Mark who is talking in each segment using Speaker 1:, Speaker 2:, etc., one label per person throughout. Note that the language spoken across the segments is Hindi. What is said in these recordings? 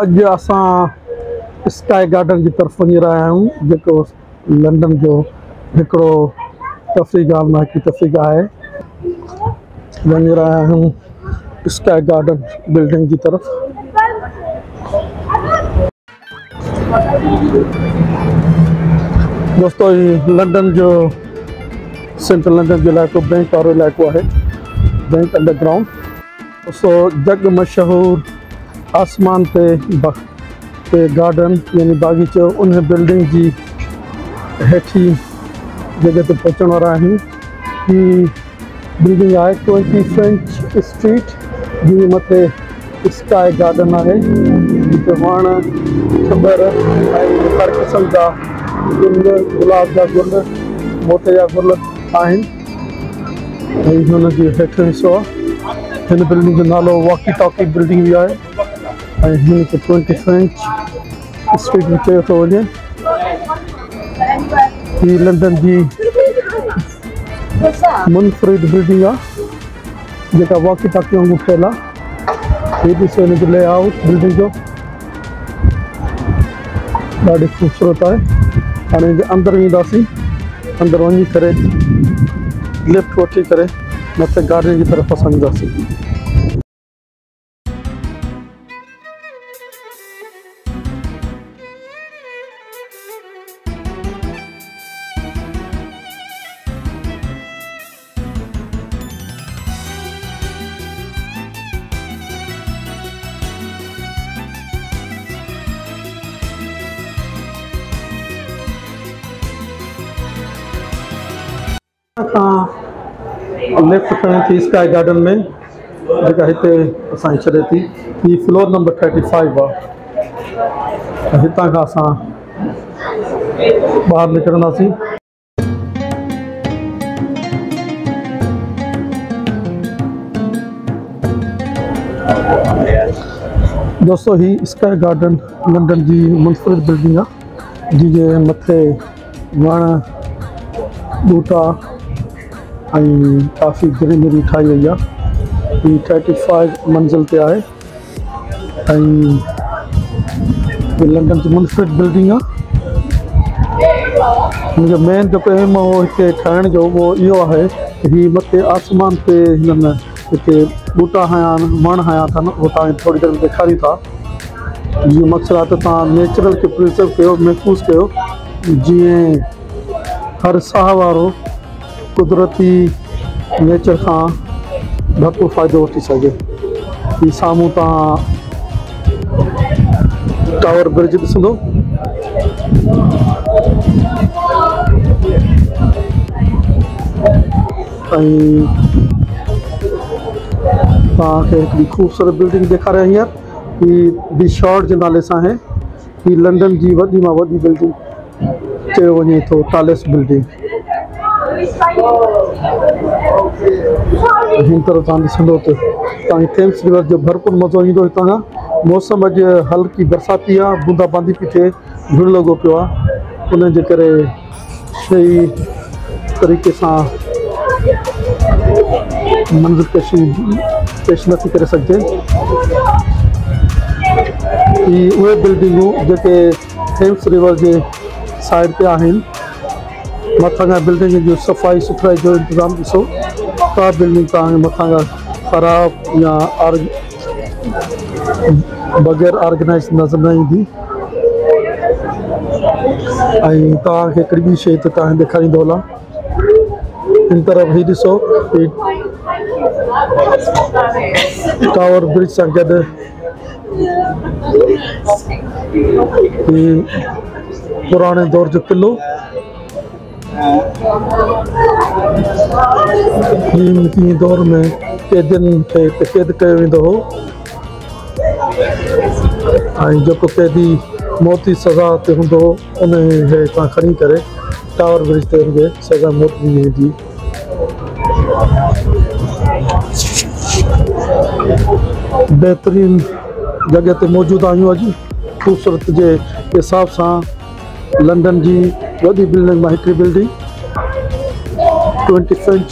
Speaker 1: अज असां स्काई गार्डन की तरफ वही रहा आहियूं जो लंडन जो हिकिड़ो तफ़रीह है। वही रहा आहियूं स्काई गार्डन बिल्डिंग की तरफ। दोस्तों ये लंडन जो सेंट्रल लंडन जो इलाइक़ो बैंक वारो इलाइक़ो है, बैंक अंडरग्राउंड। दोस्तों जग मशहूर आसमान पे गार्डन यानी बागीचो उन बिल्डिंग की हेठी जगह ते पहुंचण वारा आहियूं। ही बिल्डिंग है 20 फ्रेंच स्ट्रीट जी मथे स्काई गार्डन है जिते वण छबर हर किस्म का गुल, गुलाब जा गुल, मोटे जा गुल आहिनि। हुन जी हेठि हिसो आहे। हिन बिल्डिंग जो नालो वॉकी टॉकी बिल्डिंग भी है। हिन खे 20 फ्रेंच स्ट्रीट में चयो थो वञे। ही लंडन की मुनफरिद बिल्डिंग आहे जेका वॉकी टॉकी वांगुरु ठहियल आहे। ही ॾिसो हिन जो लेआउट बिल्डिंग जो ॾाढी ख़ूबसूरत है। हाणे हिन जे अंदरि वेंदासीं, अंदरि वञी करे लिफ्ट वठी करे मथे गार्डन की तरफ असां वेंदासीं। लेफ्ट खणण थी स्काई गार्डन में जेका हिते असां छॾे थी। ही फ्लोर नंबर 35 आहे। हितां खां असां ॿाहिरि निकिरंदासीं। दोस्तों ही स्काई गार्डन लंडन की मुनफरिद बिल्डिंग आहे जिजे मथे वण बूटा काफ़ी ग्रीनरी ठाई वही है। 35 मंजिल पे है। लंडन की मुनफरिद बिल्डिंग है। मुझे मेन जो एम हो ठाण जो वो यो है कि मथे आसमान पे हिनमें बूटा हया वण हया था वो थोड़ी देर ॾेखारी था। जो मकसद आहे त नेचुरल के प्रिजर्व कयो, महफूज़ कयो, जीअं हर साह वारो कुदरती नेचर का भरपूर फ़ायदो वठी सके। ये सामूं टावर ब्रिज ॾिसंदो। हिकिड़ी खूबसूरत बिल्डिंग ॾेखारिया हींअर। ही दी शॉर्ट के नाले से है। ही लंडन की वॾी मां वॾी बिल्डिंग चयो वञे थो, टालेस्ट बिल्डिंग। हिन तरह तव्हां ॾिसंदो त तव्हांखे थेम्स रिवर जो भरपूर मज़ो ईंदो। हितां खां मौसम अॼु हल्की बरसाती आहे, बूंदाबांदी पई थिए, झुड़ लॻो पियो आहे। उन जे करे सही तरीक़े सां मंज़िल पेश नथी करे सघिजे। ही उहे बिल्डिंगूं जेके थेम्स रिवर जे साइड पे आहिनि। मथां खां बिल्डिंग जो सफ़ाई सुथराई जो इंतज़ाम ॾिसो। का बिल्डिंग तव्हांखे मथां खां ख़राब या बग़ैर ऑर्गेनाइज नज़र न ईंदी। ऐं तव्हांखे हिकिड़ी ॿी शइ त तव्हांखे ॾेखारींदो हलां। हिन तरफ़ ही ॾिसो टावर ब्रिज सां गॾु पुराने दौर जो किलो। कीअं दौर में कैदियुनि खे कैद कयो वेंदो हो ऐं जेको कैदी मौती सज़ा ते हूंदो हो उन हितां खणी करे टावर ब्रिज ते हुनखे सज़ा मौत ॾिनी वेंदी। बेहतरीन जगह ते मौजूद आहियूं अॼु। खूबसूरत जे हिसाब सां लंडन की वॾी बिल्डिंग में हिकिड़ी बिल्डिंग 20 फ्रेंच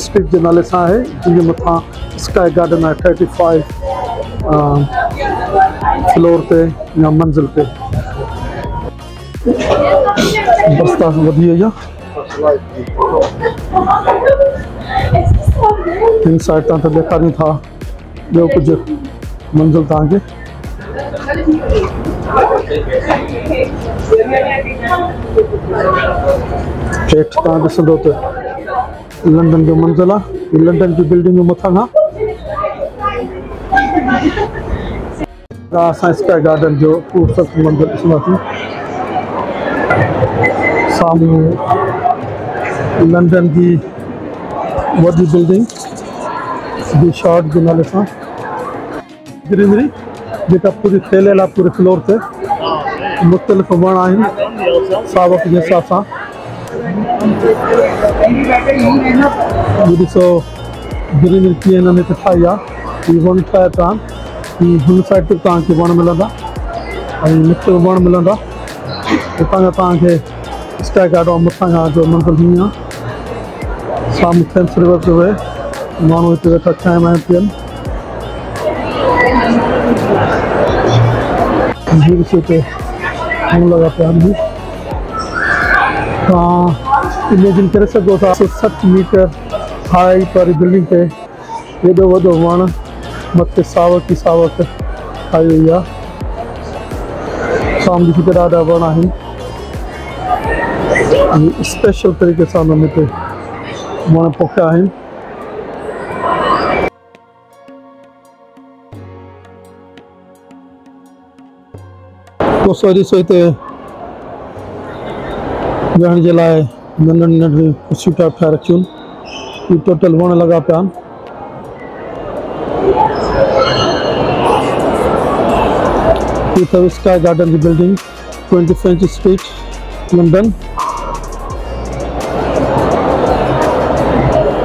Speaker 1: स्ट्रीट के नाले से है जिनके मथा स्काई गार्डन है। 35 फ्लोर पे या मंजिल पे बस्ता वधी वई आहे। इन साइड तां त ॾेखारियूं था ॿियो कुझु मंजिल तव्हांखे। हेठि तव्हां ॾिसंदो त लंडन जो मंजिल आहे। लंडन जी बिल्डिंग मथां खां असां स्काई गार्डन जो खूबसूरत मंदिर ॾिसंदासीं। साम्हूं लंडन जी वॾी बिल्डिंग दी शॉट जे नाले सां ग्रीनरी जेका पूरी फैलियल आहे पूरे फ्लोर ते। मुख़्तलिफ़ वण आहिनि सावक जे हिसाब सां। ॾिसो ग्रीनरी कीअं हिननि हिते ठाही आहे। हीअ वण ठाहिया था हुन साइड ते तव्हांखे वण मिलंदा ऐं मुख़्तलिफ़ वण मिलंदा। हुतां खां तव्हांखे स्काई गार्डन मथां खां जो मंज़िल हीअं आहे। साम्हूं थेम्स रिवर जो आहे माण्हू हिते वेठा चांहि वांहि पीअनि। हिते माण्हू लॻा पिया आहिनि। तव्हां इमेजिन करे सघो था 160 मीटर हाई वारी बिल्डिंग ते एॾो वॾो वण मथे सावक ई सावक ठाही वई आहे। सामने हिते ॾाढा वण आहिनि। स्पेशल तरीक़े सां उन्हनि हिते वण पोखिया आहिनि। ॾिसो हिते वेहण जे लाइ नंढियूं नंढियूं कुर्सियूं टाइप ठाहे रखियूं आहिनि। टोटल वण लॻा पिया आहिनि। स्काई गार्डन की building 20 French street London.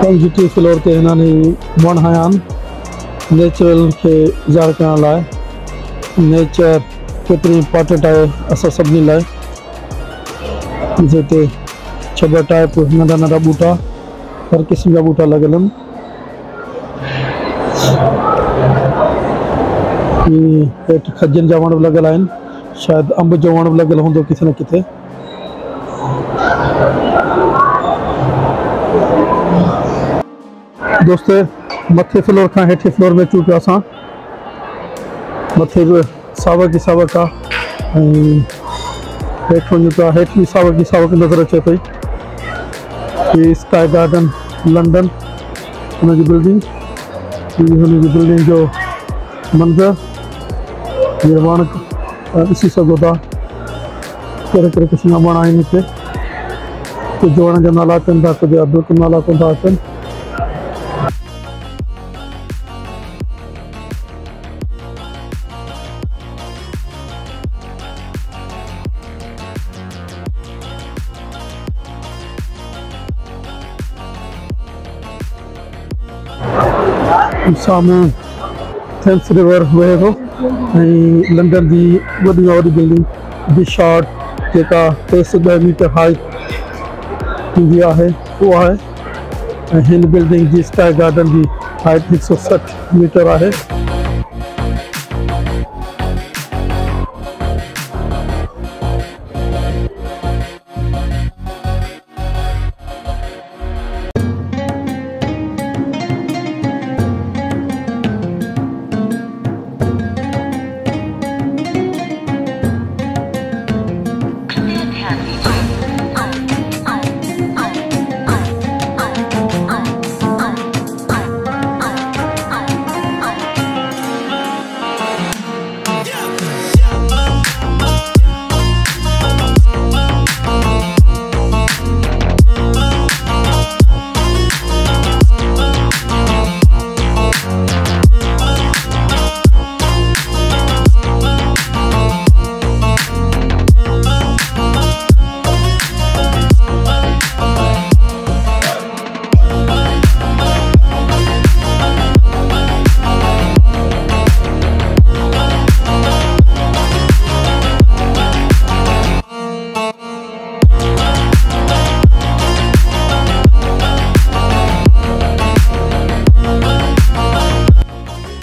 Speaker 1: 5 floor ते हिननि वण हया आहिनि नेचुरल खे ज़ाहिर करण लाइ। नेचर केतिरी इम्पॉर्टेंट आहे असां सभिनी लाइ। हिते 6 टाइप नंढा नंढा बूटा हर क़िस्म जा बूटा लॻल आहिनि। हेठि खजनि जा वण बि लॻल आहिनि। शायदि अंब जो वण बि लॻल हूंदो किथे न किथे। दोस्त मथे फ्लोर खां हेठि फ्लोर में अचूं पिया असां। मथे बि सावक ई सावक आहे ऐं हेठि वञूं पिया हेठि बि सावक ई सावक नज़र अचे पई। हीअ स्काई गार्डन लंडन हुनजी बिल्डिंग हुनजी बिल्डिंग जो मंज़र। ये वण ॾिसी सघो था कहिड़े कहिड़े क़िस्म जा वण आहिनि हिते। कुझु वण जा नाला अचनि था कुझु ॿियो नाला कोन था अचनि। साम्हूं थेम्स रिवर वहे थो ऐं लंडन जी वॾी में वॾी बिल्डिंग दी शॉट जेका 310 मीटर हाई थींदी आहे उहा आहे। ऐं हिन बिल्डिंग जी स्काई गार्डन जी हाइट 160 मीटर आहे।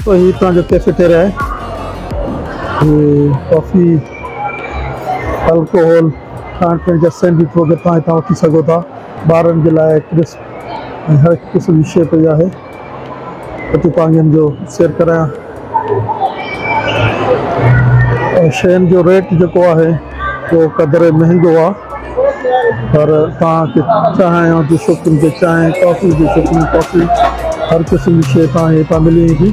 Speaker 1: तो ये जो कैफेटेरिया है कॉफ़ी अल्कोहल खाइण पीअण जा सैंडविच वग़ैरह तव्हां हितां वठी सघो था। ॿारनि जे लाइ क्रिस्प ऐं हर क़िस्म जी शइ पई आहे। हुते तव्हांखे जो शेयर करायां। शयुनि जो रेट जेको आहे उहो क़दुरु महांगो आहे, पर तव्हांखे चांहि जो शौक़ीन खे चांहि, कॉफ़ी जो शौक़ीन कॉफ़ी, हर क़िस्म जी शइ तव्हांखे हितां मिली वेंदी।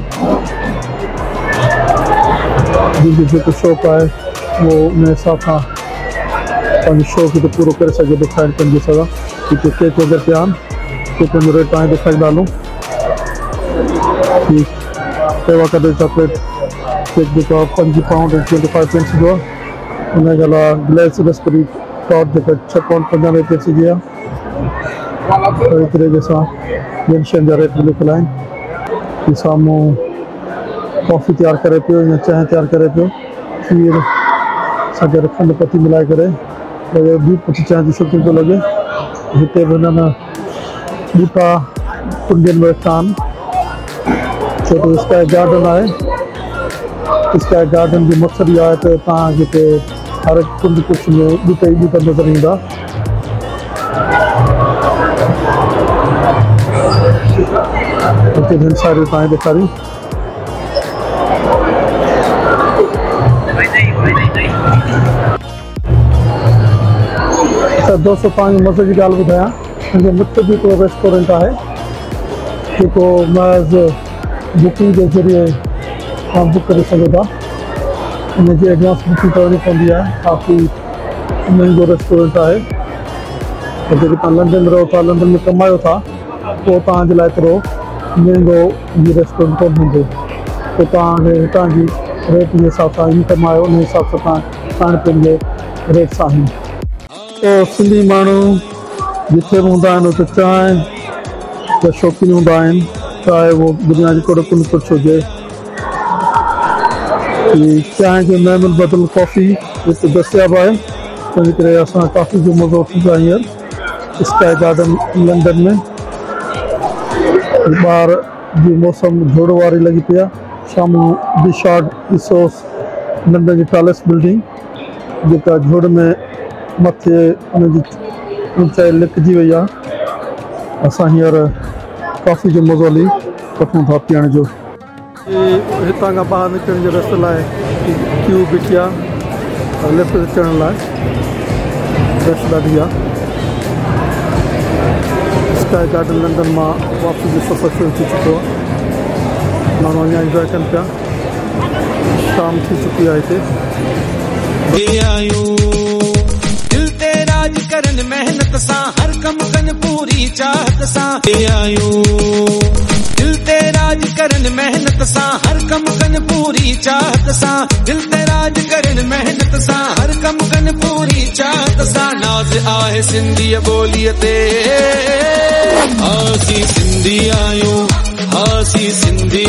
Speaker 1: जंहिंजो जेको शौक़ु आहे उहो उन हिसाब सां पंहिंजे शौक़ खे पूरो करे सघे थो खाइण पीअण जे सघां। हिते केक वग़ैरह पिया आहिनि, केकनि जो रेट तव्हांखे ॾेखारींदा हलूं। सेवा कदे चॉकलेट केक जेको आहे 5 पाउंड ऐं 25 पेंस जो आहे। हुनजे अलावा ग्लेस रसबेरी टॉट जेका 6 पाउंड 95 पेंस जी आहे। अहिड़े तरीक़े सां ॿियनि शयुनि जा रेट लिखियल आहिनि। ही साम्हूं कॉफ़ी तयारु करे पियो या चांहि तयारु करे पियो, खीर सां गॾु खंडु पती मिलाए करे दूध पती चांहि जो शौक़ीन थो लॻे। हिते बि हिननि ॿूटा कुंडियुनि में वेठा आहिनि। छोकी स्काई गार्डन आहे। स्काई गार्डन जो मक़सदु इहो आहे त तव्हांखे हिते हर कुंड कुछ में ॿूटा ई ॿूटा नज़र ईंदा। हिते ढेर सारियूं तव्हांखे ॾेखारियूं। दोस्तों तव्हांखे मज़े जी ॻाल्हि ॿुधायां, मुंहिंजे मिट बि हिकिड़ो रेस्टोरेंट आहे जेको महज़ बुकिंग जे ज़रिए तव्हां बुक करे सघो था। हुनजी एडवांस बुकिंग करणी पवंदी आहे। काफ़ी महांगो रेस्टोरेंट आहे। जेके तव्हां लंडन रहो था, लंडन में कमायो था, पोइ तव्हांजे लाइ एतिरो महांगो इहो रेस्टोरेंट कोन हूंदो। पोइ तव्हांखे हितां जी रेट जे हिसाब सां इनकम आहे, उन हिसाब सां तव्हां खाइण पीअण जे रेट्स आहिनि। तो सिंधी माण्हू जिथे बि हूंदा आहिनि उते चांहि जा शौक़ीन हूंदा आहिनि, चाहे उहो दुनिया जो कहिड़ो कुझु हुजे। चांहि जो महमिल बदल कॉफ़ी हिते दस्तियाबु आहे, तंहिं करे असां कॉफ़ी जो मज़ो वठी पिया हींअर स्काई गार्डन लंडन में। ॿार जी मौसम झोड़ वारी लॻी पई आहे। साम्हूं बिशार्ड रिसोर्स लंडन जी टॉलेस्ट बिल्डिंग जेका झोड़ में मथे उनजी ऊंचाई लिखिजी वई आहे। असां हींअर कॉफ़ी जो मज़ो हली वठूं था पीअण जो। हितां खां ॿाहिरि निकिरण जे रस्ते लाइ क्यू बीठी आहे, लिफ्ट ते चढ़ण लाइ रश ॾाढी आहे। स्काई गार्डन लंडन मां वापसी जो सफ़र शुरू थी चुको आहे। माण्हू अञा इंजॉय कनि पिया। शाम थी चुकी आहे हिते।
Speaker 2: करन मेहनत सां हर कम कन पूरी चाहत सां आयूं। दिल ते राज करन मेहनत सां हर कम कन पूरी चाहत सां। दिल ते राज करन मेहनत सां हर कम कन पूरी चाहत सां। नाज़ आहे सिंधी ॿोलीअ ते, हासी सिंधी आयूं, हासी सिंधी